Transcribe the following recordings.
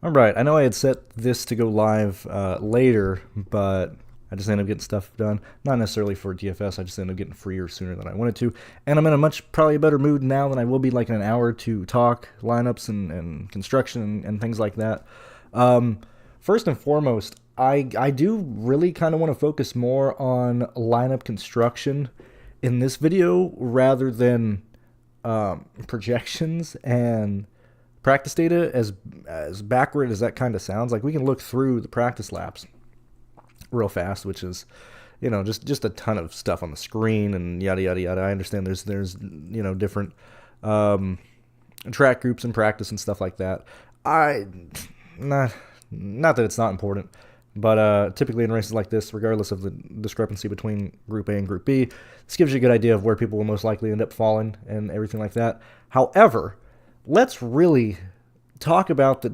All right, I know I had set this to go live later, but I just ended up getting stuff done. Not necessarily for DFS, I just ended up getting freer sooner than I wanted to. And I'm in a probably a better mood now than I will be like in an hour to talk lineups and construction and things like that. Um, First and foremost, I do really kind of want to focus more on lineup construction in this video rather than projections and practice data. As backward as that kind of sounds, like we can look through the practice laps real fast, which is just a ton of stuff on the screen and yada yada yada. I understand there's different track groups and practice and stuff like that. I not that it's not important, but typically in races like this, regardless of the discrepancy between Group A and Group B, this gives you a good idea of where people will most likely end up falling and everything like that. However, let's really talk about the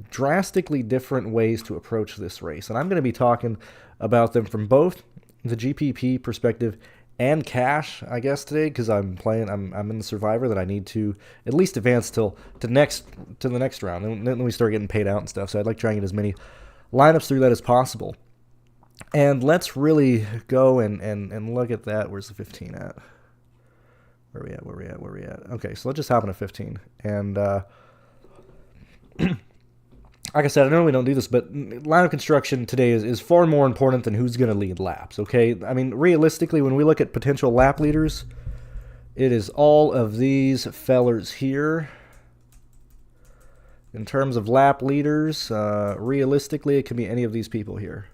drastically different ways to approach this race. And I'm going to be talking about them from both the GPP perspective and cash, I guess, today, because I'm in the Survivor that I need to at least advance to the next round, and then we start getting paid out and stuff. So I'd like to try and get as many lineups through that as possible. And let's really go and look at that. Where's the 15 at? Where are we at? Okay, so let's just hop on a 15. And like I said, I normally don't do this, but lineup construction today is far more important than who's going to lead laps, okay? I mean, realistically, when we look at potential lap leaders, it is all of these fellers here. In terms of lap leaders, realistically, it can be any of these people here.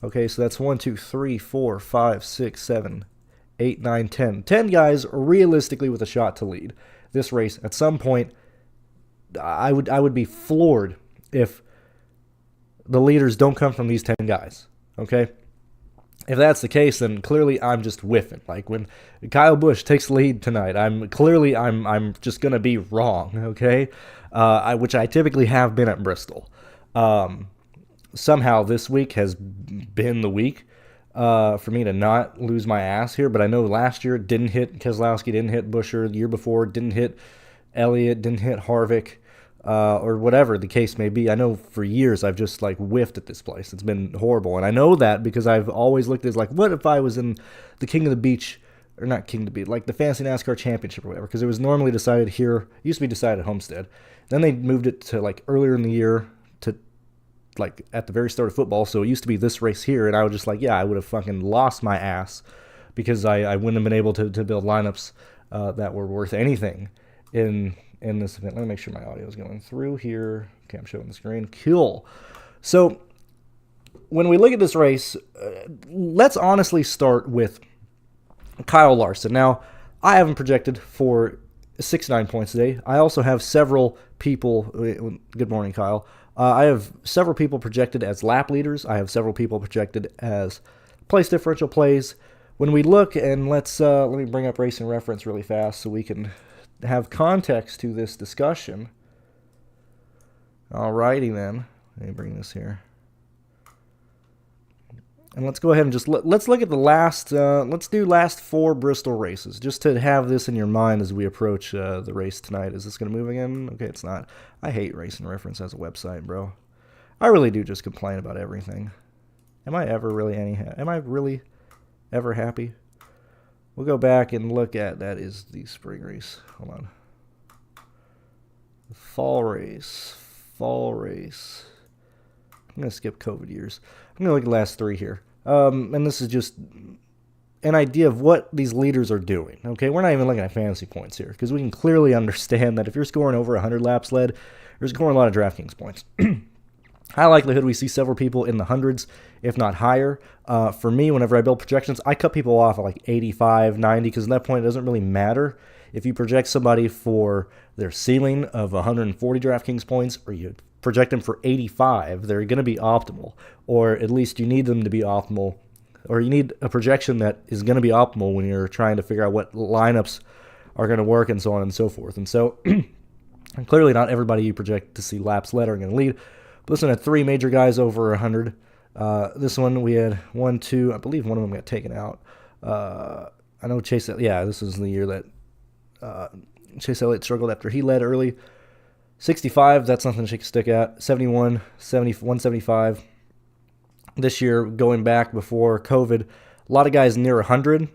Okay, so that's 1, 2, 3, 4, 5, 6, 7, 8, 9, 10. 10 guys realistically with a shot to lead this race. At some point, I would be floored if the leaders don't come from these 10 guys, okay? If that's the case, then clearly I'm just whiffing. Like when Kyle Busch takes the lead tonight, I'm just going to be wrong, okay? Which I typically have been at Bristol. Somehow this week has been the week for me to not lose my ass here, but I know last year it didn't hit Keselowski, didn't hit Buescher. The year before it didn't hit Elliott, didn't hit Harvick. Or whatever the case may be. I know for years I've just like whiffed at this place. It's been horrible. And I know that because I've always looked at it as like, what if I was in the King of the Beach, or not King of the Beach, like the Fantasy NASCAR Championship or whatever, because it was normally decided here, it used to be decided at Homestead. Then they moved it to like earlier in the year to like at the very start of football. So it used to be this race here. And I was just like, yeah, I would have fucking lost my ass because I wouldn't have been able to build lineups that were worth anything in this event. Let me make sure my audio is going through here. Okay, I'm showing the screen. Cool. So when we look at this race, let's honestly start with Kyle Larson. Now, I haven't projected for 69 points today. I also have several people. Good morning, Kyle. I have several people projected as lap leaders. I have several people projected as place differential plays. When we look, and let me bring up Racing Reference really fast so we can have context to this discussion. Alrighty then. Let me bring this here. And let's go ahead and just let's look at the last, let's do last 4 Bristol races, just to have this in your mind as we approach the race tonight. Is this going to move again? Okay, it's not. I hate Racing Reference as a website, bro. I really do just complain about everything. Am I really ever happy? We'll go back and look at, that is the spring race. Hold on. The fall race. I'm going to skip COVID years. I'm going to look at the last 3 here. And this is just an idea of what these leaders are doing. Okay, we're not even looking at fantasy points here because we can clearly understand that if you're scoring over 100 laps led, you're scoring a lot of DraftKings points. High likelihood we see several people in the hundreds, if not higher. For me, whenever I build projections, I cut people off at like 85, 90, because at that point it doesn't really matter if you project somebody for their ceiling of 140 DraftKings points or you project them for 85, they're going to be optimal, or at least you need them to be optimal, or you need a projection that is going to be optimal when you're trying to figure out what lineups are going to work and so on and so forth. And so clearly not everybody you project to see laps led are going to lead. Listen to 3 major guys over 100. This one we had 1, 2. I believe one of them got taken out. I know Chase. Yeah, this was the year that Chase Elliott struggled after he led early. 65, that's nothing to stick at. 71, 70, 175. This year, going back before COVID, a lot of guys near 100.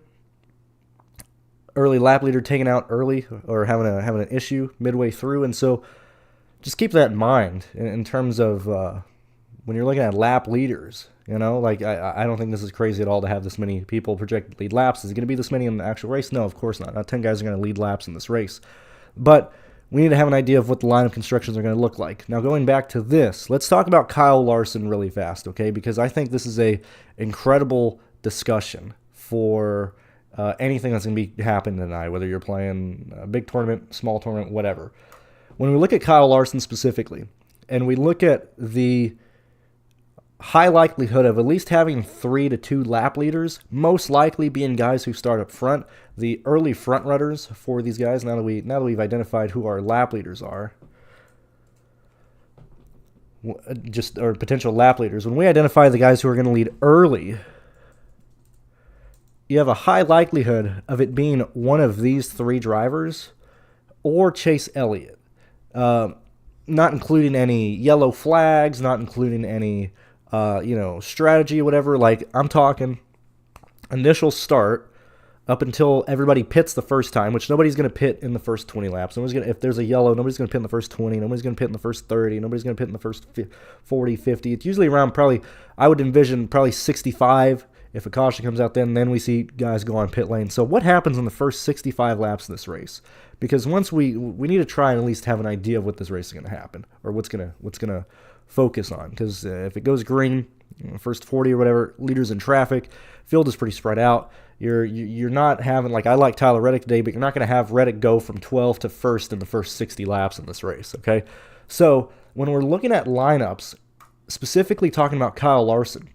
Early lap leader taken out early or having an issue midway through. And so just keep that in mind in terms of when you're looking at lap leaders. Like I don't think this is crazy at all to have this many people projected lead laps. Is it going to be this many in the actual race? No, of course not. Not 10 guys are going to lead laps in this race. But we need to have an idea of what the lineup constructions are going to look like. Now, going back to this, let's talk about Kyle Larson really fast, okay? Because I think this is a incredible discussion for anything that's going to be happening tonight, whether you're playing a big tournament, small tournament, whatever. When we look at Kyle Larson specifically, and we look at the high likelihood of at least having 3 to 2 lap leaders, most likely being guys who start up front, the early front runners for these guys, now that we've identified who our lap leaders are, or potential lap leaders, when we identify the guys who are going to lead early, you have a high likelihood of it being one of these 3 drivers or Chase Elliott. Not including any yellow flags, not including any strategy, whatever. Like, I'm talking initial start up until everybody pits the first time, which nobody's going to pit in the first 20 laps. If there's a yellow, nobody's going to pit in the first 20. Nobody's going to pit in the first 30. Nobody's going to pit in the first 40, 50. It's usually around I would envision 65 if a caution comes out then we see guys go on pit lane. So what happens in the first 65 laps of this race? Because once we need to try and at least have an idea of what this race is going to happen or what's going to focus on. Because if it goes green, first 40 or whatever, leaders in traffic, field is pretty spread out. You're not having, like, I like Tyler Reddick today, but you're not going to have Reddick go from 12 to first in the first 60 laps in this race, okay? So when we're looking at lineups, specifically talking about Kyle Larson,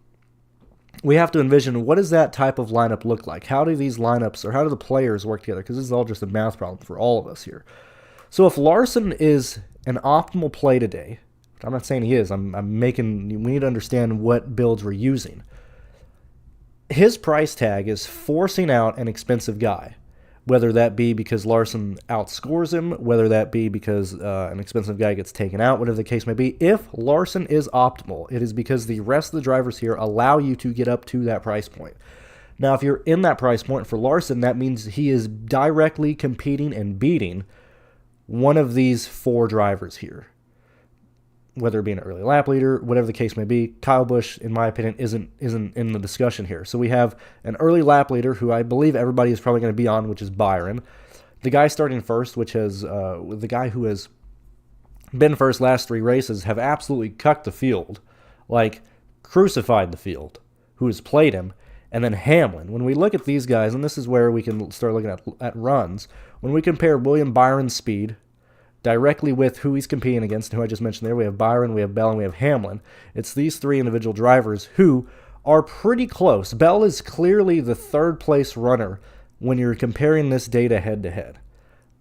we have to envision, what does that type of lineup look like? How do these lineups, or how do the players work together? Because this is all just a math problem for all of us here. So if Larson is an optimal play today, I'm not saying he is. We need to understand what builds we're using. His price tag is forcing out an expensive guy, whether that be because Larson outscores him, whether that be because an expensive guy gets taken out, whatever the case may be. If Larson is optimal, it is because the rest of the drivers here allow you to get up to that price point. Now, if you're in that price point for Larson, that means he is directly competing and beating one of these 4 drivers here. Whether it be an early lap leader, whatever the case may be, Kyle Busch, in my opinion, isn't in the discussion here. So we have an early lap leader who I believe everybody is probably going to be on, which is Byron. The guy starting first, which has the guy who has been first last 3 races, have absolutely cucked the field, like crucified the field, who has played him. And then Hamlin. When we look at these guys, and this is where we can start looking at runs, when we compare William Byron's speed directly with who he's competing against, and who I just mentioned there, we have Byron, we have Bell, and we have Hamlin. It's these 3 individual drivers who are pretty close. Bell is clearly the 3rd place runner when you're comparing this data head-to-head.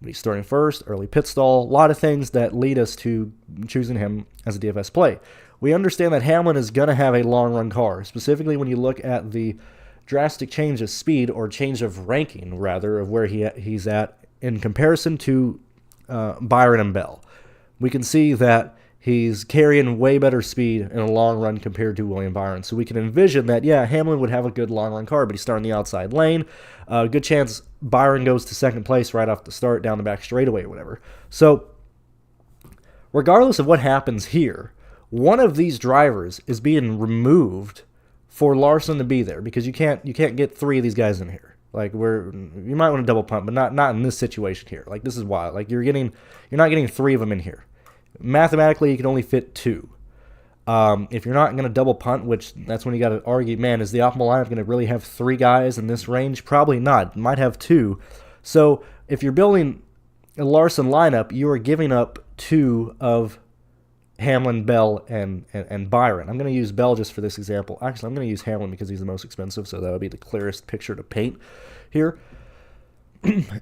But he's starting first, early pit stall, a lot of things that lead us to choosing him as a DFS play. We understand that Hamlin is going to have a long-run car, specifically when you look at the drastic change of speed, or change of ranking, rather, of where he's at in comparison to Byron and Bell. We can see that he's carrying way better speed in a long run compared to William Byron. So we can envision that, Hamlin would have a good long run car, but he's starting the outside lane. Good chance Byron goes to 2nd place right off the start, down the back straightaway or whatever. So regardless of what happens here, one of these drivers is being removed for Larson to be there, because you can't get 3 of these guys in here. Like, you might want to double pump, but not in this situation here. Like, this is wild. Like, you're not getting 3 of them in here. Mathematically, you can only fit 2. If you're not going to double punt, which that's when you got to argue, man, is the optimal lineup going to really have 3 guys in this range? Probably not. It might have 2. So if you're building a Larson lineup, you are giving up 2 of Hamlin, Bell, and Byron. I'm going to use Bell just for this example. Actually, I'm going to use Hamlin because he's the most expensive, so that would be the clearest picture to paint here.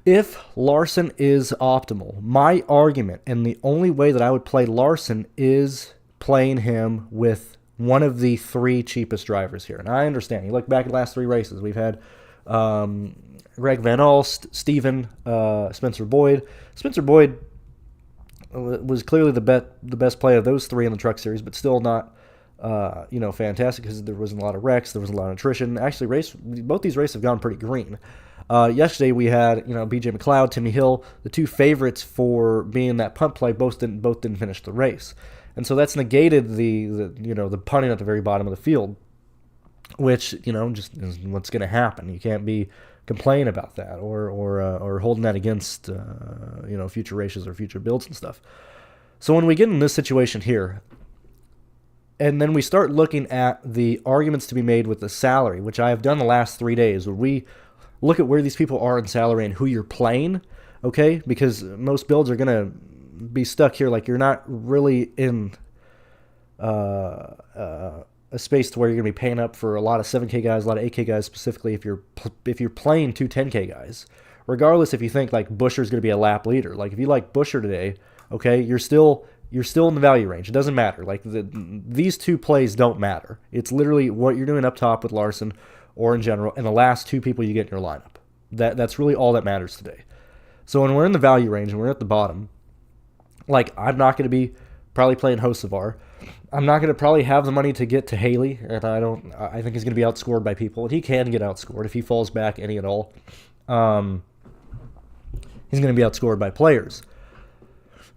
If Larson is optimal, my argument, and the only way that I would play Larson, is playing him with one of the 3 cheapest drivers here. And I understand. You look back at the last 3 races. We've had Greg Van Alst, Steven, Spencer Boyd. Spencer Boyd was clearly the best play of those three in the Truck Series, but still not fantastic because there wasn't a lot of wrecks, there was a lot of attrition. Actually, both these races have gone pretty green. Yesterday we had B.J. McLeod, Timmy Hill, the two favorites for being that punt play. Both didn't finish the race, and so that's negated the punting at the very bottom of the field, which just is what's going to happen. You can't be complaining about that or holding that against future races or future builds and stuff. So when we get in this situation here, and then we start looking at the arguments to be made with the salary, which I have done the last 3 days, where we look at where these people are in salary and who you're playing, okay? Because most builds are going to be stuck here. Like, you're not really in a space to where you're going to be paying up for a lot of 7K guys, a lot of 8K guys, specifically if you're playing two 10K guys. Regardless if you think, like, Buescher's going to be a lap leader. Like, if you like Buescher today, okay, you're still in the value range. It doesn't matter. Like, these two plays don't matter. It's literally what you're doing up top with Larson or in general, and the last two people you get in your lineup. That's really all that matters today. So when we're in the value range and we're at the bottom, like, I'm not going to be probably playing Hocevar. I'm not going to probably have the money to get to Haley, and I think he's going to be outscored by people, and he can get outscored if he falls back any at all. He's going to be outscored by players.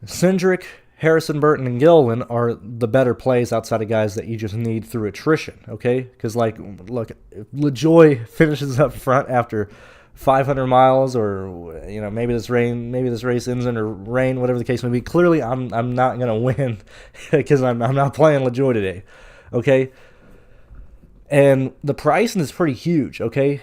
Cindric, Harrison, Burton, and Gilliland are the better plays outside of guys that you just need through attrition, okay? Because, like, look, if LaJoie finishes up front after 500 miles, or maybe this race ends in a rain, whatever the case may be. Clearly, I'm not gonna win because I'm not playing LaJoie today, okay? And the pricing is pretty huge, okay?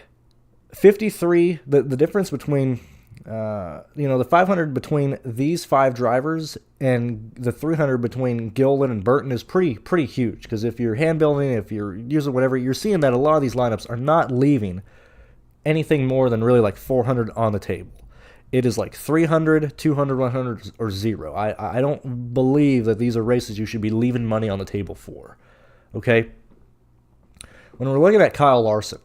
53. The difference between the 500 between these five drivers and the 300 between Gilliland and Burton is pretty huge. Because if you're hand building, if you're using whatever, you're seeing that a lot of these lineups are not leaving anything more than really like 400 on the table. It is like 300, 200, 100, or 0. I don't believe that these are races you should be leaving money on the table for. Okay? When we're looking at Kyle Larson,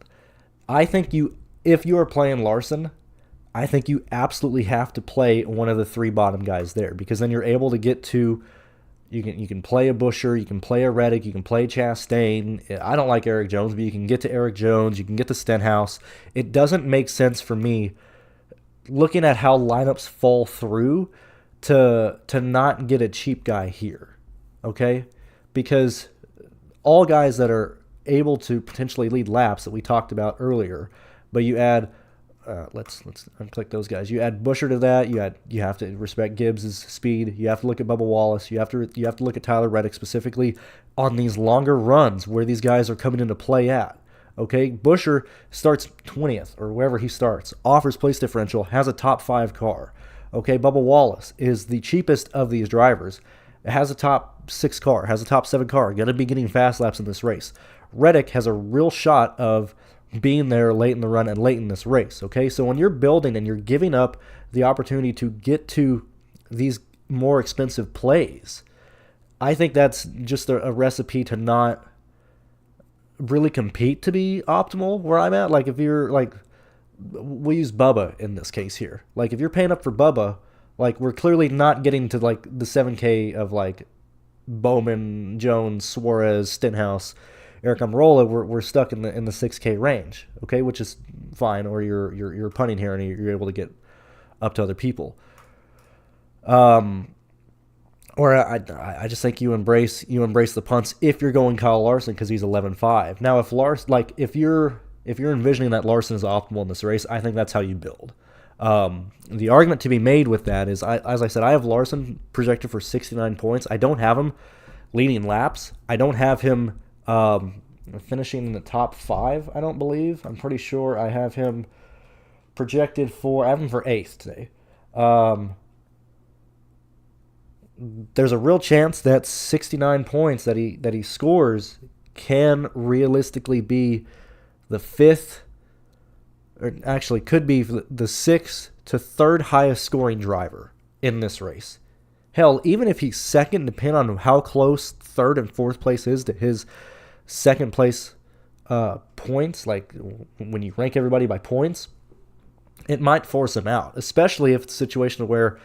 I think if you are playing Larson, I think you absolutely have to play one of the three bottom guys there, because then you're able to get to, you can play a Buescher, you can play a Reddick, you can play Chastain. I don't like Eric Jones, but you can get to Eric Jones, you can get to Stenhouse. It doesn't make sense for me, looking at how lineups fall through, to not get a cheap guy here, okay? Because all guys that are able to potentially lead laps that we talked about earlier, but you add let's unclick those guys. You add Buescher to that. You have to respect Gibbs' speed. You have to look at Bubba Wallace. You have to look at Tyler Reddick specifically on these longer runs where these guys are coming into play at. Okay, Buescher starts 20th or wherever he starts, offers place differential, has a top 5 car. Okay, Bubba Wallace is the cheapest of these drivers. It has a top 6 car, has a top 7 car, going to be getting fast laps in this race. Reddick has a real shot of being there late in the run and late in this race, okay? So when you're building and you're giving up the opportunity to get to these more expensive plays, I think that's just a recipe to not really compete to be optimal where I'm at. Like, if you're, like, we'll use Bubba in this case here. Like, if you're paying up for Bubba, like, we're clearly not getting to, like, the 7K of, like, Bowman, Jones, Suarez, Stenhouse, Eric Almirola. We're stuck in the 6K range, okay, which is fine. Or you're punting here and you're able to get up to other people. Or I just think you embrace the punts if you're going Kyle Larson because he's 11.5. Now, if you're envisioning that Larson is optimal in this race, I think that's how you build. The argument to be made with that is, as I said, I have Larson projected for 69 points. I don't have him leading laps. I don't have him finishing in the top 5, I don't believe. I'm pretty sure I have him projected for, I have him for 8th today. There's a real chance that 69 points that he scores can realistically be the 5th, or actually could be the 6th to 3rd highest scoring driver in this race. Hell, even if he's second, depending on how close 3rd and 4th place is to his 2nd place points, like when you rank everybody by points, it might force him out, especially if it's a situation where,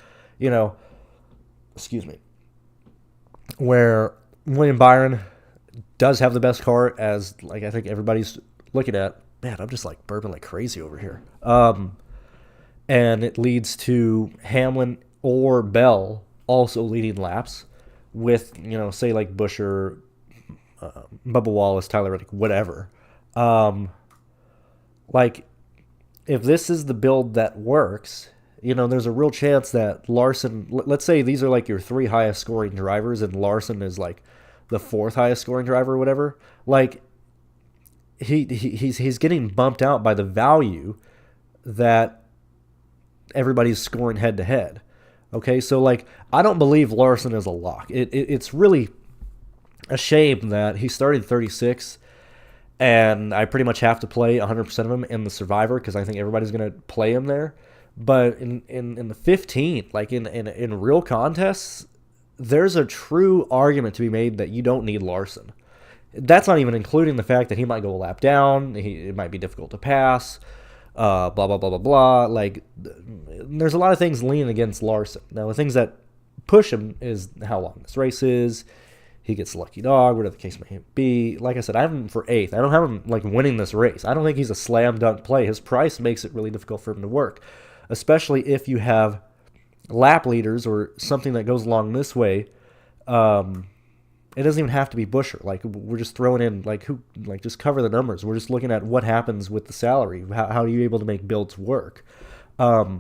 excuse me, where William Byron does have the best car, as like I think everybody's looking at. Man, I'm just like burping like crazy over here. And it leads to Hamlin or Bell also leading laps with, say like Buescher, Bubba Wallace, Tyler Reddick, whatever. Like, if this is the build that works, there's a real chance that Larson, let's say these are like your 3 highest scoring drivers and Larson is like the 4th highest scoring driver or whatever. Like, he's getting bumped out by the value that everybody's scoring head to head. Okay, so like I don't believe Larson is a lock. It's really a shame that he started 36, and I pretty much have to play 100% of him in the Survivor because I think everybody's gonna play him there. But in the 15, like in real contests, there's a true argument to be made that you don't need Larson. That's not even including the fact that he might go a lap down. It might be difficult to pass. Blah, blah, blah, blah, blah. Like, there's a lot of things leaning against Larson. Now, the things that push him is how long this race is. He gets lucky dog, whatever the case may be. Like I said, I have him for 8th. I don't have him, like, winning this race. I don't think he's a slam dunk play. His price makes it really difficult for him to work, especially if you have lap leaders or something that goes along this way. It doesn't even have to be Buescher. Like, we're just throwing in, just cover the numbers. We're just looking at what happens with the salary. How are you able to make builds work? I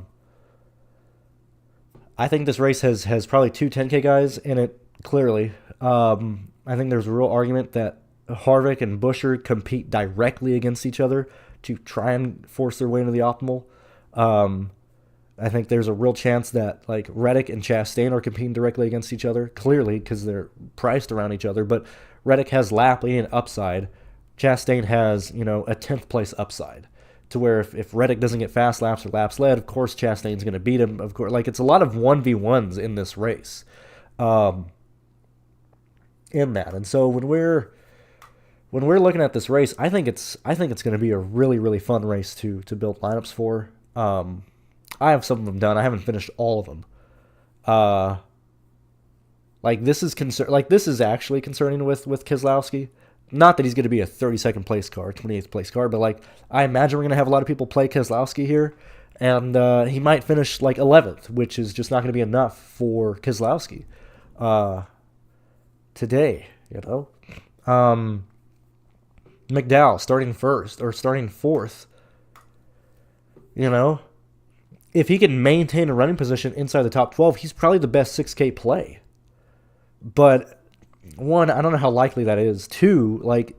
think this race has probably 2 10K guys in it, clearly. I think there's a real argument that Harvick and Buescher compete directly against each other to try and force their way into the optimal. I think there's a real chance that like Reddick and Chastain are competing directly against each other, clearly because they're priced around each other. But Reddick has lap leading upside. Chastain has, a 10th place upside. To where if Reddick doesn't get fast laps or laps led, of course Chastain's going to beat him. Of course, like it's a lot of 1v1s in this race. In that, and so when we're looking at this race, I think it's going to be a really really fun race to build lineups for. I have some of them done. I haven't finished all of them. This is actually concerning with Keselowski. Not that he's going to be a 32nd place car, 28th place car, but like I imagine we're going to have a lot of people play Keselowski here, and he might finish like 11th, which is just not going to be enough for Keselowski today. McDowell starting 1st or starting 4th. If he can maintain a running position inside the top 12, he's probably the best 6K play. But, 1, I don't know how likely that is. 2, like,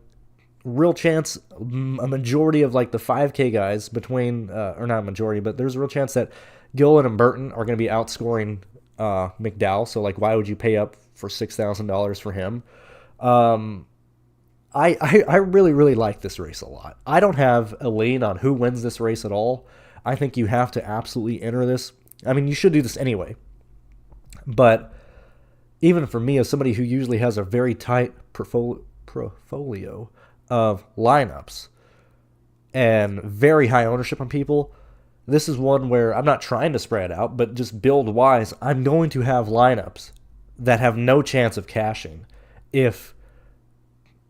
real chance, a majority of, like, the 5K guys between, or not a majority, but there's a real chance that Gillen and Burton are going to be outscoring McDowell. So, like, why would you pay up for $6,000 for him? I really, really like this race a lot. I don't have a lean on who wins this race at all. I think you have to absolutely enter this. I mean, you should do this anyway. But even for me, as somebody who usually has a very tight portfolio of lineups and very high ownership on people, this is one where I'm not trying to spread out, but just build-wise, I'm going to have lineups that have no chance of cashing if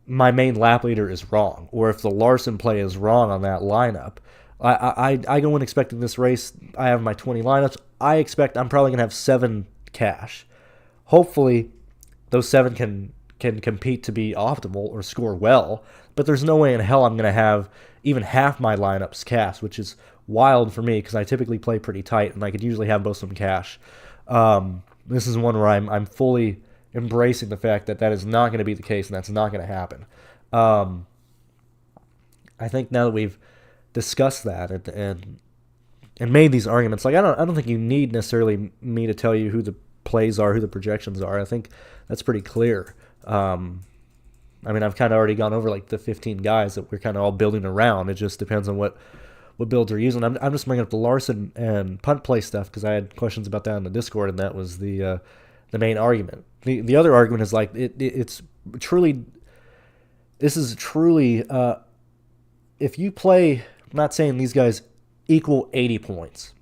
my main lap leader is wrong, or if the Larson play is wrong on that lineup. I go in expecting this race. I have my 20 lineups. I expect I'm probably going to have 7 cash. Hopefully, those 7 can compete to be optimal or score well, but there's no way in hell I'm going to have even half my lineups cash, which is wild for me because I typically play pretty tight, and I could usually have most of them cash. This is one where I'm fully embracing the fact that is not going to be the case, and that's not going to happen. I think now that we've discussed that and made these arguments, like I don't think you need necessarily me to tell you who the plays are, who the projections are. I think that's pretty clear. I mean, I've kind of already gone over like the 15 guys that we're kind of all building around. It just depends on what builds are using. I'm just bringing up the Larson and punt play stuff because I had questions about that in the Discord, and that was the main argument. The other argument is like it's truly. This is truly. If you play, I'm not saying these guys equal 80 points,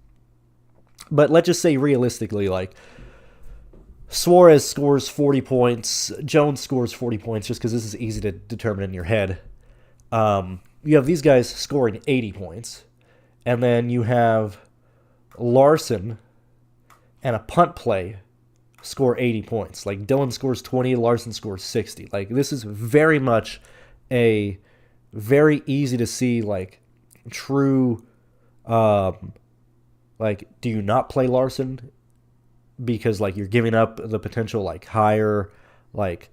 but let's just say realistically, like Suarez scores 40 points. Jones scores 40 points just because this is easy to determine in your head. You have these guys scoring 80 points. And then you have Larson and a punt play score 80 points. Like Dylan scores 20, Larson scores 60. Like this is very much a very easy to see like true like do you not play Larson because like you're giving up the potential like higher like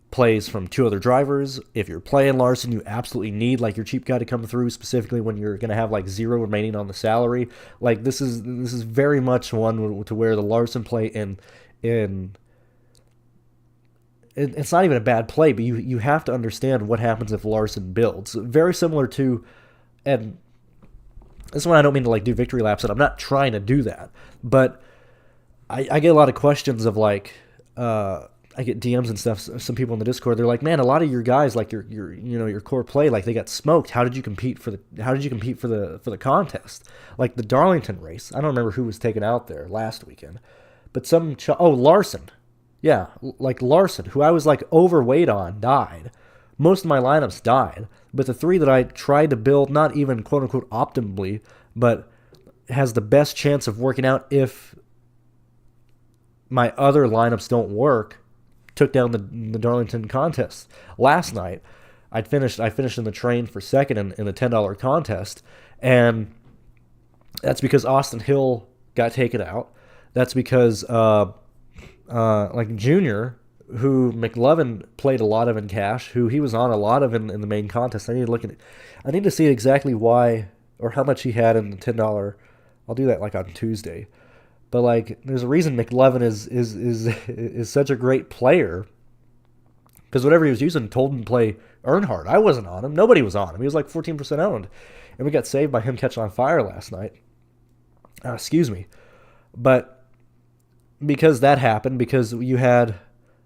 plays from two other drivers. If you're playing Larson, you absolutely need like your cheap guy to come through, specifically when you're going to have like zero remaining on the salary. Like this is very much one to where the Larson play in it's not even a bad play, but you have to understand what happens if Larson builds. Very similar to, and this one I don't mean to like do victory laps, and I'm not trying to do that, but I get a lot of questions of like I get DMs and stuff. Some people in the Discord, they're like, "Man, a lot of your guys, like your core play, like they got smoked. How did you compete for the contest? Like the Darlington race. I don't remember who was taken out there last weekend, but Larson, yeah, like Larson, who I was like overweight on, died. Most of my lineups died, but the three that I tried to build, not even quote unquote optimally, but has the best chance of working out if my other lineups don't work, took down the Darlington contest. Last night, I finished in the train for second in the $10 contest, and that's because Austin Hill got taken out. That's because like Junior, who McLovin played a lot of in cash, who he was on a lot of in the main contest. I need to look at it. I need to see exactly why or how much he had in the $10. I'll do that like on Tuesday. But like, there's a reason McLovin is such a great player, because whatever he was using told him to play Earnhardt. I wasn't on him. Nobody was on him. He was like 14% owned, and we got saved by him catching on fire last night. Excuse me, but because that happened, because you had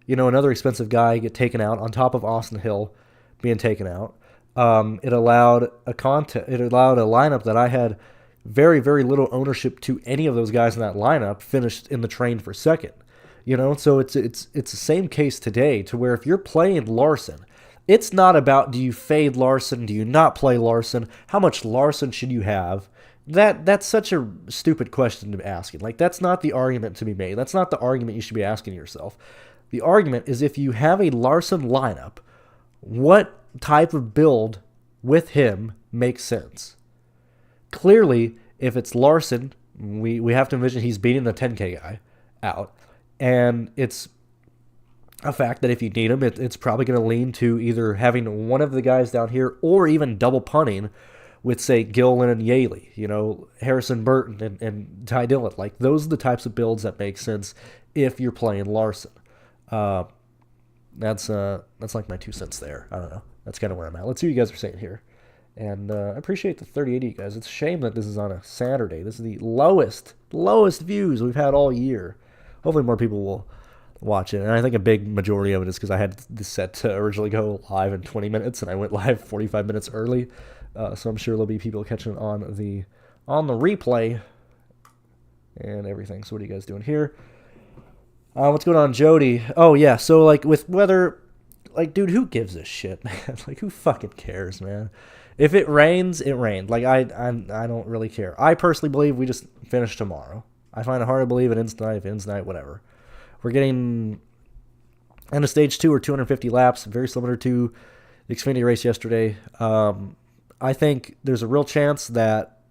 another expensive guy get taken out on top of Austin Hill being taken out, it allowed a lineup that I had very, very little ownership to any of those guys in that lineup finished in the train for second. So it's the same case today, to where if you're playing Larson, it's not about do you fade Larson, do you not play Larson, how much Larson should you have. That's such a stupid question to be asking. Like, that's not the argument to be made. That's not the argument you should be asking yourself. The argument is, if you have a Larson lineup, what type of build with him makes sense? Clearly, if it's Larson, we have to envision he's beating the 10K guy out. And it's a fact that if you need him, it's probably going to lean to either having one of the guys down here or even double punting with, say, Gillen and Yaley, Harrison Burton and Ty Dillon. Like, those are the types of builds that make sense if you're playing Larson. That's like my 2 cents there. I don't know. That's kind of where I'm at. Let's see what you guys are saying here. And I appreciate the 3080, guys. It's a shame that this is on a Saturday. This is the lowest views we've had all year. Hopefully more people will watch it. And I think a big majority of it is because I had this set to originally go live in 20 minutes, and I went live 45 minutes early. So I'm sure there'll be people catching it on the replay and everything. So what are you guys doing here? What's going on, Jody? Oh, yeah. So, like, with weather, like, dude, who gives a shit, man? Like, who fucking cares, man? If it rains, it rained. Like, I don't really care. I personally believe we just finish tomorrow. I find it hard to believe it ends tonight. If it ends tonight, whatever. We're getting into stage 2 or 250 laps, very similar to the Xfinity race yesterday. I think there's a real chance that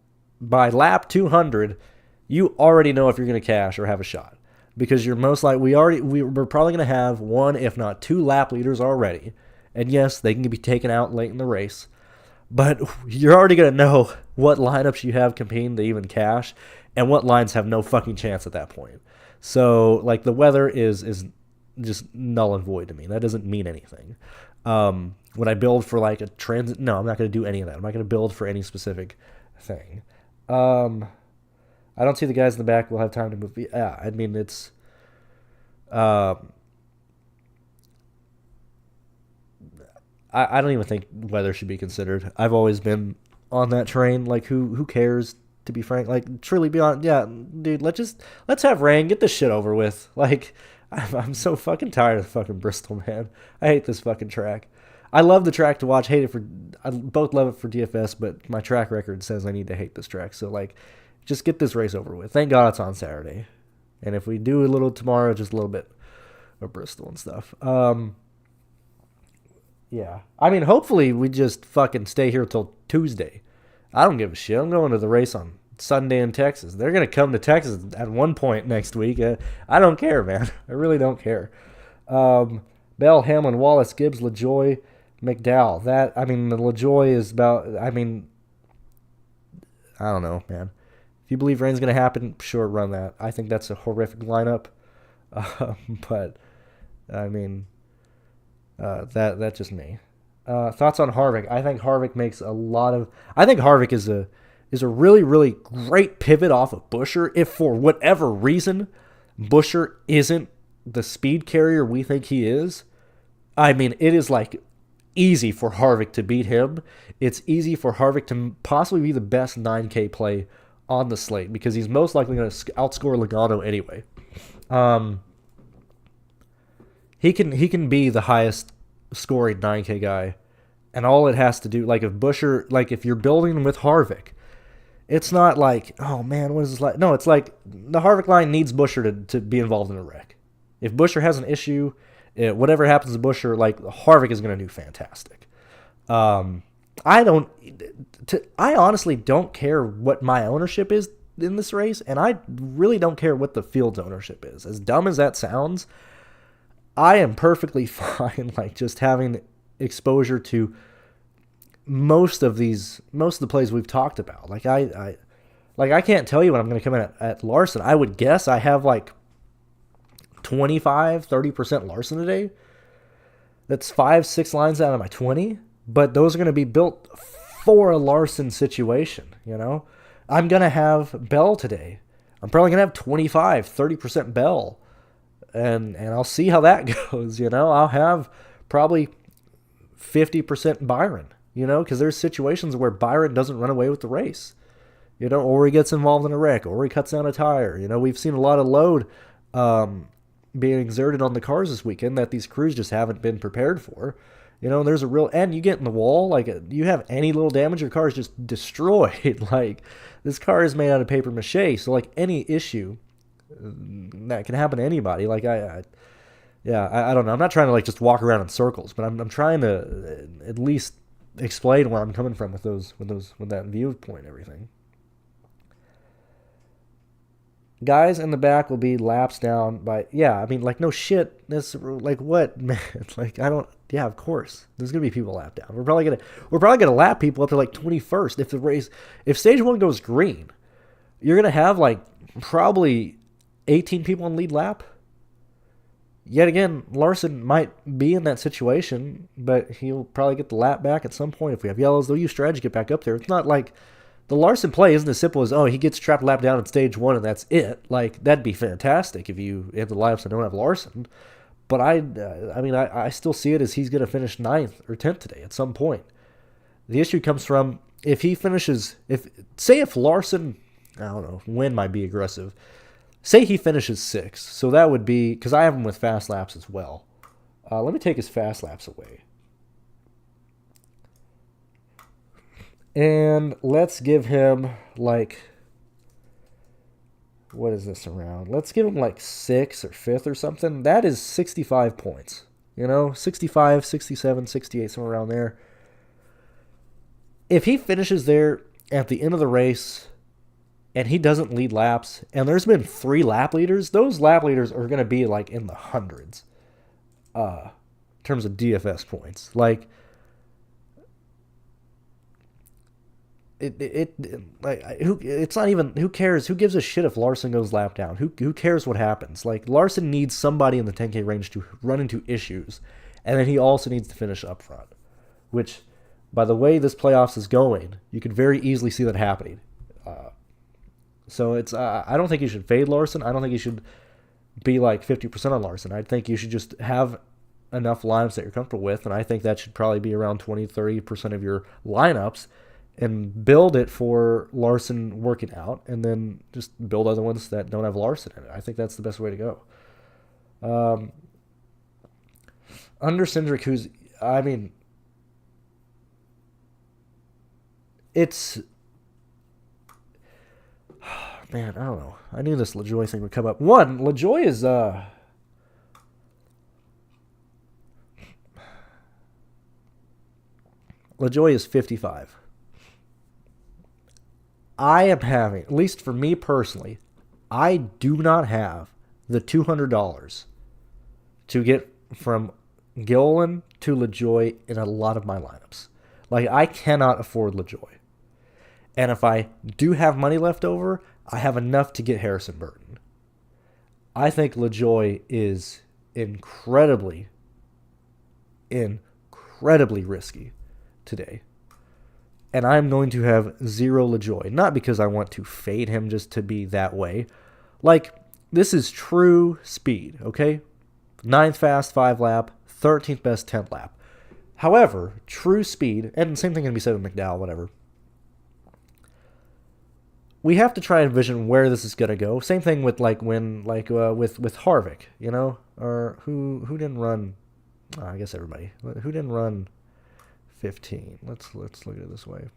by lap 200, you already know if you're going to cash or have a shot, because you're most likely we're probably going to have one, if not two, lap leaders already. And yes, they can be taken out late in the race, but you're already going to know what lineups you have competing to even cash, and what lines have no fucking chance at that point. So, like, the weather is just null and void to me. That doesn't mean anything. Would I build for, like, a transit? No, I'm not going to do any of that. I'm not going to build for any specific thing. I don't see the guys in the back will have time to move. Yeah, I mean, it's... I don't even think weather should be considered. I've always been on that train. Like, who cares to be frank. Like, truly be honest. Yeah, dude, let's have rain. Get this shit over with. Like, I'm so fucking tired of fucking Bristol, man. I hate this fucking track. I love the track to watch. I both love it for DFS, but my track record says I need to hate this track. So, like, just get this race over with. Thank God it's on Saturday. And if we do a little tomorrow, just a little bit of Bristol and stuff. Yeah. I mean, hopefully we just fucking stay here till Tuesday. I don't give a shit. I'm going to the race on Sunday in Texas. They're going to come to Texas at one point next week. I don't care, man. I really don't care. Bell, Hamlin, Wallace, Gibbs, LaJoy, McDowell. The LaJoy is about, I don't know, man. If you believe rain's going to happen, sure, run that. I think that's a horrific lineup. But, that's just me. Thoughts on Harvick? I think Harvick makes a lot of... I think Harvick is a really, really great pivot off of Buescher. If for whatever reason Buescher isn't the speed carrier we think he is, it is like easy for Harvick to beat him. It's easy for Harvick to possibly be the best 9K play on the slate because he's most likely going to outscore Logano anyway. He can be the highest scoring 9K guy, and all it has to do, like if Buescher, like if you're building with Harvick, it's not like, oh man, what is this like? No, it's like the Harvick line needs Buescher to be involved in a wreck. If Buescher has an issue, whatever happens to Buescher, like Harvick is going to do fantastic. I honestly don't care what my ownership is in this race, and I really don't care what the field's ownership is. As dumb as that sounds, I am perfectly fine, like just having exposure to most of the plays we've talked about. Like I can't tell you when I'm going to come in at Larson. I would guess I have like 25-30% Larson today. That's 5-6 lines out of my 20, but those are going to be built for a Larson situation. I'm going to have Bell today. I'm probably going to have 25-30% Bell. And I'll see how that goes, I'll have probably 50% Byron, because there's situations where Byron doesn't run away with the race, or he gets involved in a wreck, or he cuts down a tire. We've seen a lot of load being exerted on the cars this weekend that these crews just haven't been prepared for. There's a real, and you get in the wall, like you have any little damage, your car is just destroyed. Like this car is made out of paper mache, so like any issue that can happen to anybody. Like I don't know. I'm not trying to like just walk around in circles, but I'm trying to at least explain where I'm coming from with that viewpoint and everything. Guys in the back will be laps down by no shit. This like what, man? Like I don't. Yeah, of course. There's gonna be people lap down. We're probably gonna lap people up to like 21st if stage 1 goes green. You're gonna have like probably 18 people on lead lap. Yet again, Larson might be in that situation, but he'll probably get the lap back at some point. If we have yellows, they'll use strategy to get back up there. It's not like the Larson play isn't as simple as, he gets trapped lap down in stage 1 and that's it. Like, that'd be fantastic if you have the laps and don't have Larson. But I still see it as he's going to finish 9th or 10th today at some point. The issue comes from if he finishes, if Larson, I don't know, win might be aggressive. Say he finishes 6th, so that would be, because I have him with fast laps as well. Let me take his fast laps away. And let's give him, like, what is this around? Let's give him, like, 6th or 5th or something. That is 65 points. 65, 67, 68, somewhere around there. If he finishes there at the end of the race and he doesn't lead laps, and there's been 3 lap leaders, those lap leaders are going to be like in the hundreds in terms of DFS points. Like, it's not even, who cares? Who gives a shit if Larson goes lap down? Who cares what happens? Like, Larson needs somebody in the 10K range to run into issues, and then he also needs to finish up front, which, by the way this playoffs is going, you could very easily see that happening. So it's I don't think you should fade Larson. I don't think you should be like 50% on Larson. I think you should just have enough lineups that you're comfortable with, and I think that should probably be around 20-30% of your lineups. and build it for Larson working out, and then just build other ones that don't have Larson in it. I think that's the best way to go. Under Cindric, who's, I mean, it's, man, I don't know. I knew this LaJoie thing would come up. One, LaJoie is, LaJoie is 55. I am having, at least for me personally, I do not have the $200 to get from Gilliland to LaJoie in a lot of my lineups. Like, I cannot afford LaJoie. And if I do have money left over, I have enough to get Harrison Burton. I think LaJoie is incredibly risky today. And I'm going to have 0 LaJoie. Not because I want to fade him just to be that way. Like, this is true speed, okay? 9th fast, 5 lap, 13th best, 10th lap. However, true speed, and same thing can be said with McDowell, whatever. We have to try and envision where this is going to go. Same thing with with Harvick, you know? Or who didn't run, I guess everybody. Who didn't run 15? Let's look at it this way.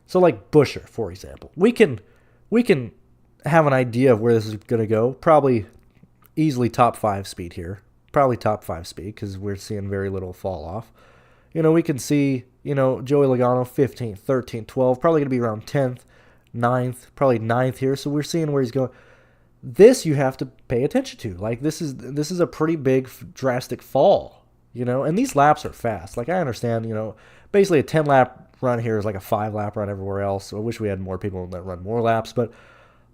So like Buescher, for example. We can have an idea of where this is going to go. Probably easily top 5 speed here. Probably top 5 speed because we're seeing very little fall off. You know, we can see, you know, Joey Logano 15th, 13th, 12th, probably going to be around 10th, 9th, probably 9th here. So we're seeing where he's going. This you have to pay attention to. Like, this is a pretty big, drastic fall, you know, and these laps are fast. Like, I understand, you know, basically a 10-lap run here is like a 5-lap run everywhere else. So I wish we had more people that run more laps, but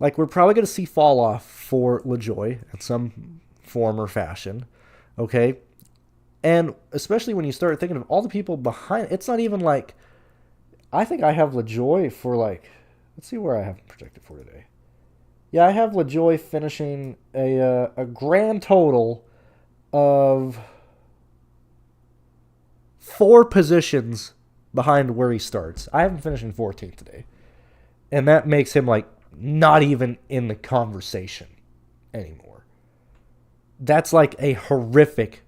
like, we're probably going to see fall off for LaJoie in some form or fashion, okay? And especially when you start thinking of all the people behind, it's not even like, I think I have LaJoie for like, let's see where I have him projected for today. Yeah, I have LaJoie finishing a grand total of 4 positions behind where he starts. I have him finishing 14th today. And that makes him like not even in the conversation anymore. That's like a horrific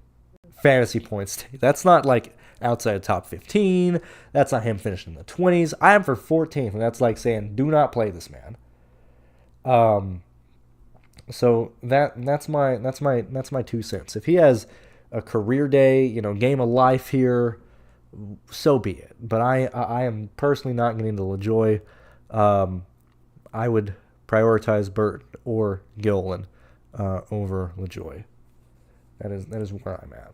fantasy points. That's not like outside of top 15. That's not him finishing in the 20s. I am for 14th, and that's like saying, do not play this man. So that's my 2 cents. If he has a career day, you know, game of life here, so be it. But I am personally not getting the LaJoie. I would prioritize Burton or Gilliland over LaJoie. That is where I'm at.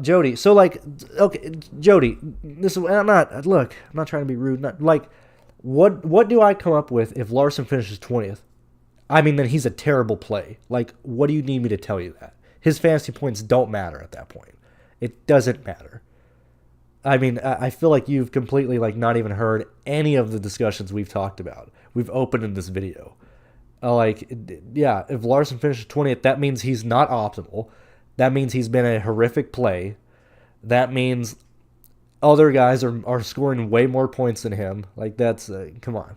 Jody. So like, okay, Jody. I'm not trying to be rude. Not like, what do I come up with if Larson finishes 20th? I mean, then he's a terrible play. Like, what do you need me to tell you that? His fantasy points don't matter at that point. It doesn't matter. I mean, I feel like you've completely like not even heard any of the discussions we've talked about. We've opened in this video. Yeah, if Larson finishes 20th, that means he's not optimal. That means he's been a horrific play. That means other guys are scoring way more points than him. Like, that's come on.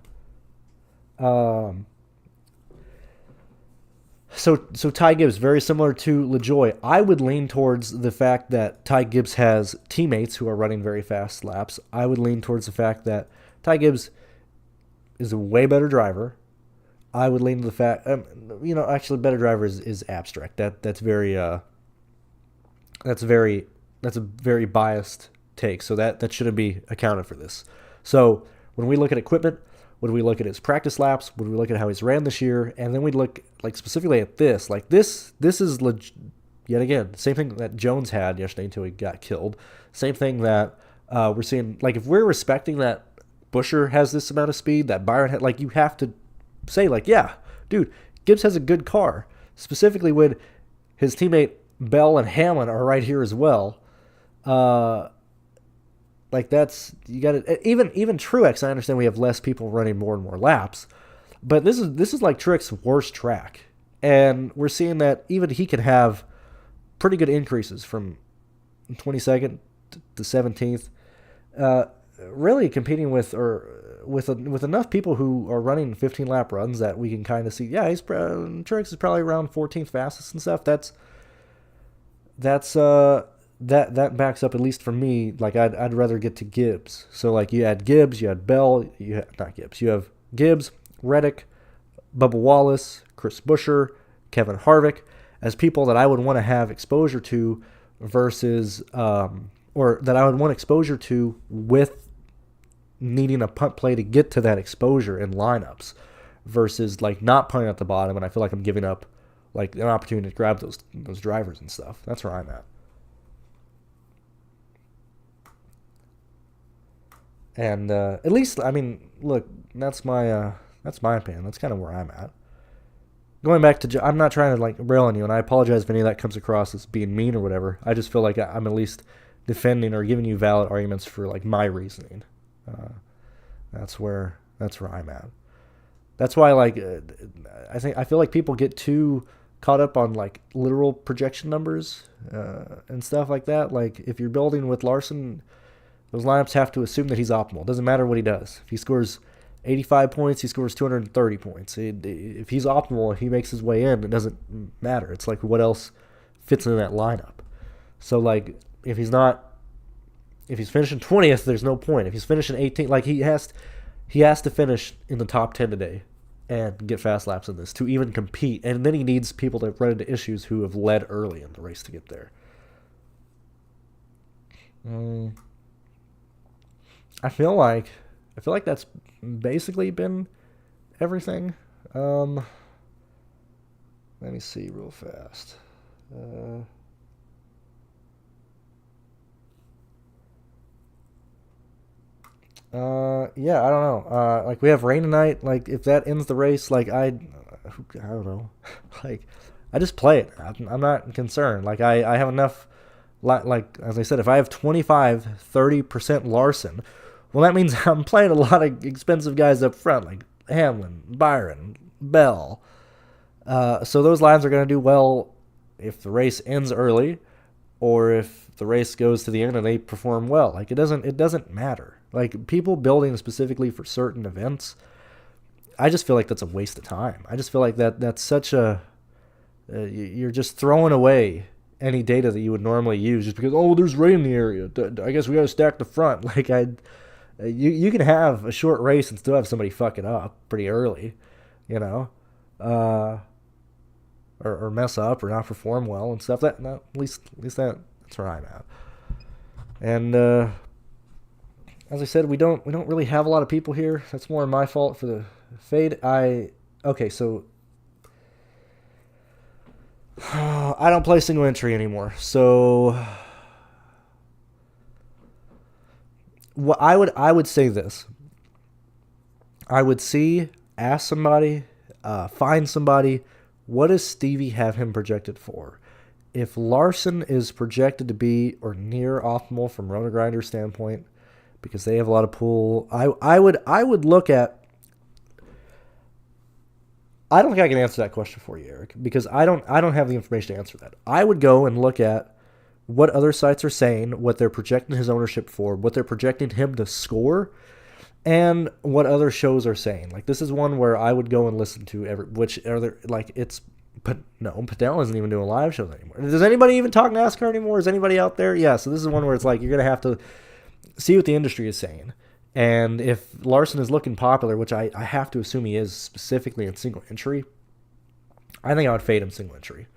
So Ty Gibbs, very similar to LaJoie. I would lean towards the fact that Ty Gibbs has teammates who are running very fast laps. I would lean towards the fact that Ty Gibbs is a way better driver. I would lean to the fact, actually, better driver is abstract. That's a very biased take. So that shouldn't be accounted for this. So when we look at equipment, when we look at his practice laps, when we look at how he's ran this year, and then we look like specifically at this, like this is yet again same thing that Jones had yesterday until he got killed. Same thing that we're seeing. Like, if we're respecting that Buescher has this amount of speed, that Byron had, like, you have to say, like, yeah, dude, Gibbs has a good car. Specifically when his teammate Bell and Hamlin are right here as well. Like, that's, you got to, even Truex, I understand we have less people running more and more laps, but this is like Truex's worst track. And we're seeing that even he can have pretty good increases from 22nd to 17th. Really competing with with enough people who are running 15 lap runs that we can kind of see. Yeah, Truex is probably around 14th fastest and stuff. That backs up, at least for me. Like I'd rather get to Gibbs. So like you had Gibbs, you had Bell, not Gibbs. You have Gibbs, Reddick, Bubba Wallace, Chris Buescher, Kevin Harvick as people that I would want to have exposure to versus or that I would want exposure to with needing a punt play to get to that exposure in lineups versus like not punting at the bottom, and I feel like I'm giving up like an opportunity to grab those drivers and stuff. That's where I'm at. And at least, I mean, look, that's my opinion. That's kind of where I'm at. Going back to, I'm not trying to like rail on you, and I apologize if any of that comes across as being mean or whatever. I just feel like I'm at least defending or giving you valid arguments for like my reasoning. That's where I'm at. That's why like I feel like people get too caught up on like literal projection numbers and stuff like that. Like if you're building with Larson, those lineups have to assume that he's optimal. It doesn't matter what he does. If he scores 85 points, he scores 230 points. If he's optimal, if he makes his way in, it doesn't matter. It's like what else fits in that lineup. So like if he's finishing 20th, there's no point. If he's finishing 18th, like he has to finish in the top 10 today and get fast laps in this to even compete. And then he needs people to run into issues who have led early in the race to get there. I feel like that's basically been everything. Let me see real fast. Yeah, I don't know. Like we have rain tonight. Like if that ends the race, like I don't know. Like I just play it. I'm not concerned. Like I have enough. Like as I said, if I have 25-30% Larson, well, that means I'm playing a lot of expensive guys up front, like Hamlin, Byron, Bell. So those lines are going to do well if the race ends early, or if the race goes to the end and they perform well. Like it doesn't matter. Like people building specifically for certain events, I just feel like that's a waste of time. I just feel like that's such a you're just throwing away any data that you would normally use just because there's rain in the area. I guess we got to stack the front. Like you can have a short race and still have somebody fuck it up pretty early, you know, or mess up or not perform well and stuff. At least that's where I'm at. And as I said, we don't really have a lot of people here. That's more my fault for the fade. So I don't play single entry anymore. So what I would say this. I would ask somebody, find somebody, what does Stevie have him projected for? If Larson is projected to be or near optimal from Rona Grinder standpoint, because they have a lot of pool, I would look at. I don't think I can answer that question for you, Eric, because I don't have the information to answer that. I would go and look at what other sites are saying, what they're projecting his ownership for, what they're projecting him to score, and what other shows are saying. Like this is one where I would go and listen to but no, Padel isn't even doing live shows anymore. Does anybody even talk NASCAR anymore? Is anybody out there? Yeah, so this is one where it's like you're gonna have to see what the industry is saying. And if Larson is looking popular, which I have to assume he is specifically in single entry, I think I would fade him single entry.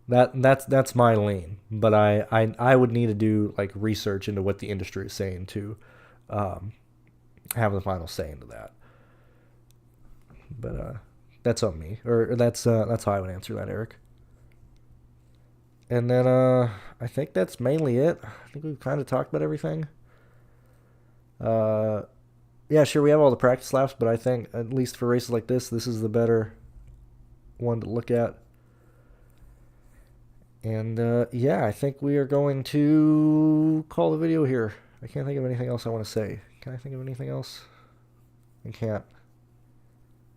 That's my lean, but I would need to do like research into what the industry is saying to have the final say into that. But that's on me, or that's how I would answer that, Eric. And then I think that's mainly it. I think we've kind of talked about everything. Yeah, sure, we have all the practice laps, but I think at least for races like this is the better one to look at. And yeah, I think we are going to call the video here. I can't think of anything else I want to say. Can I think of anything else? I can't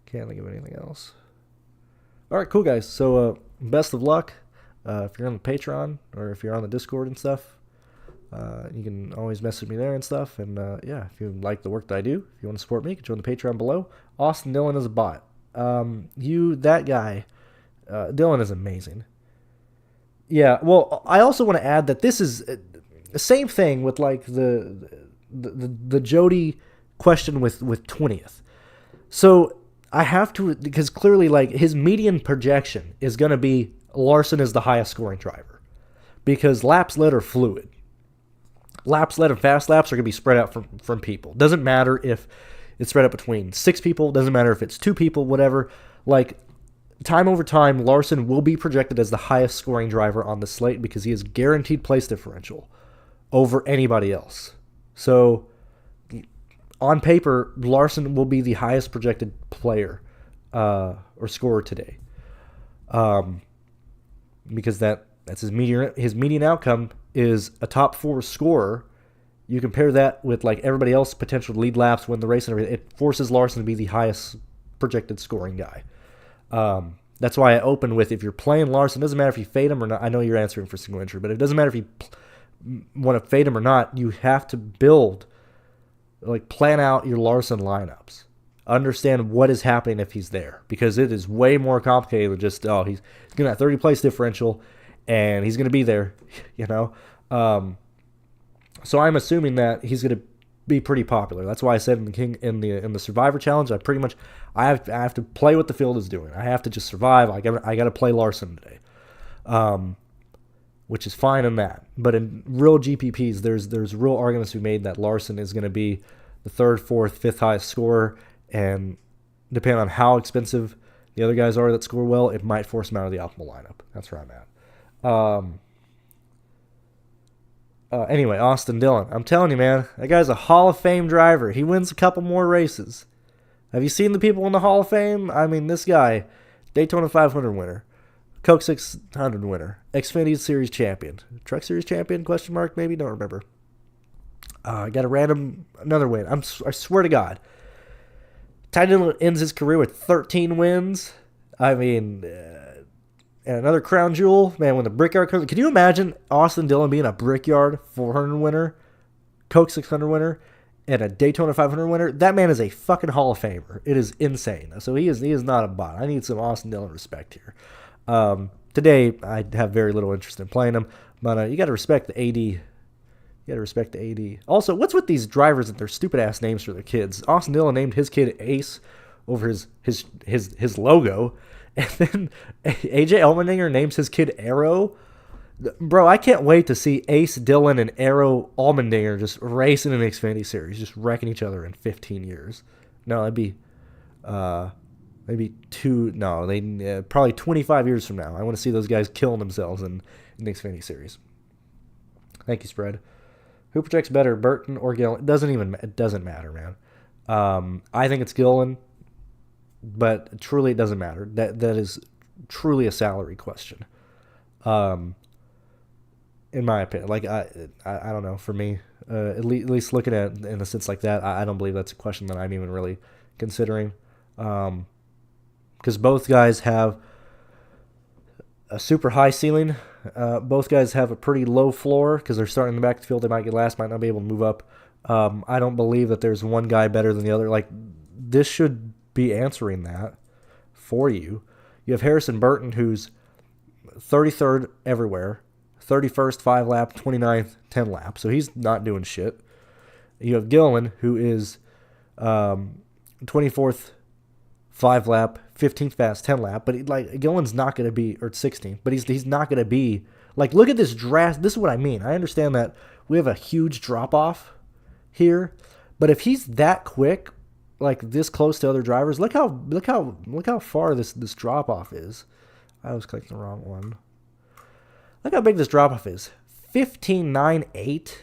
think of anything else. All right, cool, guys. So best of luck. If you're on the Patreon or if you're on the Discord and stuff, you can always message me there and stuff. And yeah, if you like the work that I do, if you want to support me, you can join the Patreon below. Austin Dillon is a bot. That guy, Dillon is amazing. Yeah, well, I also want to add that this is the same thing with like the Jody question with 20th. So I have to, because clearly like his median projection is going to be Larson is the highest scoring driver because laps led are fluid. Laps led and fast laps are going to be spread out from people. Doesn't matter if it's spread out between 6 people. Doesn't matter if it's 2 people, whatever. Like, time over time, Larson will be projected as the highest scoring driver on the slate because he is guaranteed place differential over anybody else. So, on paper, Larson will be the highest projected player or scorer today. Because that's his median outcome is a top 4 scorer. You compare that with like everybody else potential to lead laps, win the race, and everything. It forces Larson to be the highest projected scoring guy. That's why I open with, if you're playing Larson, it doesn't matter if you fade him or not. I know you're answering for single entry, but it doesn't matter if you want to fade him or not. You have to plan out your Larson lineups. Understand what is happening if he's there, because it is way more complicated than just, he's going to have 30 place differential and he's going to be there, you know. So I'm assuming that he's going to be pretty popular. That's why I said in the Survivor Challenge, I have to play what the field is doing. I have to just survive. I got to play Larson today, which is fine in that. But in real GPPs, there's real arguments to be made that Larson is going to be the 3rd, 4th, 5th highest scorer, and depending on how expensive the other guys are that score well, it might force him out of the optimal lineup. That's where I'm at. Anyway, Austin Dillon. I'm telling you, man, that guy's a Hall of Fame driver. He wins a couple more races. Have you seen the people in the Hall of Fame? I mean, this guy, Daytona 500 winner, Coke 600 winner, Xfinity Series champion, Truck Series champion, question mark, maybe? Don't remember. Got another win. I swear to God. Ty Dillon ends his career with 13 wins. I mean, and another crown jewel. Man, when the Brickyard comes, can you imagine Austin Dillon being a Brickyard 400 winner, Coke 600 winner, and a Daytona 500 winner? That man is a fucking Hall of Famer. It is insane. So he is not a bot. I need some Austin Dillon respect here. Today, I have very little interest in playing him, but you got to respect the AD. You got to respect the AD. Also, what's with these drivers and their stupid ass names for their kids? Austin Dillon named his kid Ace over his logo, and then AJ Allmendinger names his kid Arrow. Bro, I can't wait to see Ace Dillon and Arrow Allmendinger just racing in the Xfinity Series, just wrecking each other in 15 years. No, that'd be probably 25 years from now. I want to see those guys killing themselves in the Xfinity Series. Thank you, Spread. Who projects better, Burton or Gillen? It doesn't matter, man. I think it's Gillen, but truly it doesn't matter. That is truly a salary question. In my opinion, like I don't know. For me, at least looking at it in a sense like that, I don't believe that's a question that I'm even really considering. Because both guys have a super high ceiling. Both guys have a pretty low floor because they're starting in the back of the field. They might get last, might not be able to move up. I don't believe that there's one guy better than the other. Like, this should be answering that for you. You have Harrison Burton, who's 33rd everywhere, 31st 5 lap, 29th 10 lap. So he's not doing shit. You have Gillen, who is 24th 5 lap, 15th fast 10 lap. But Gillen's not going to be, or 16th, but he's not going to be, like, look at this draft. This is what I mean. I understand that we have a huge drop off here, but if he's that quick, like this close to other drivers, look how far this drop off is. I was clicking the wrong one. Look how big this drop off is. 15.98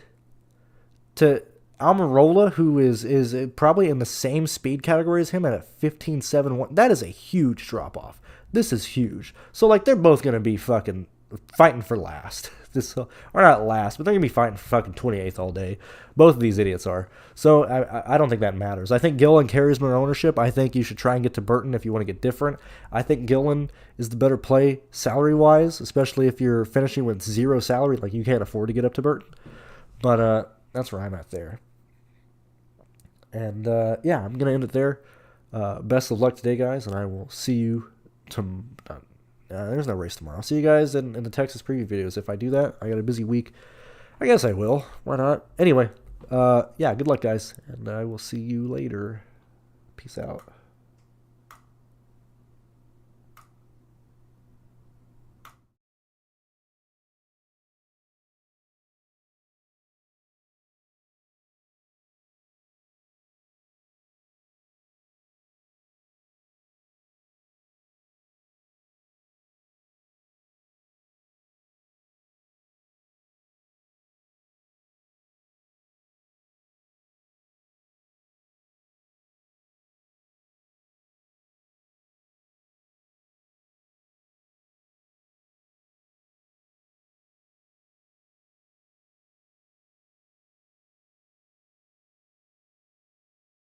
to Almirola, who is probably in the same speed category as him at a 15.71. That is a huge drop off. This is huge. So like they're both gonna be fucking fighting for last. this, or not last, but they're gonna be fighting for fucking 28th all day. Both of these idiots are. So I don't think that matters. I think Gillen carries more ownership. I think you should try and get to Burton if you want to get different. I think Gillen is the better play salary wise, especially if you're finishing with 0 salary, like you can't afford to get up to Burton. But that's where I'm at there. And yeah, I'm gonna end it there. Best of luck today, guys, and I will see you tomorrow. There's no race tomorrow. I'll see you guys in the Texas preview videos. If I do that, I got a busy week. I guess I will. Why not? Anyway, yeah, good luck, guys, and I will see you later. Peace out.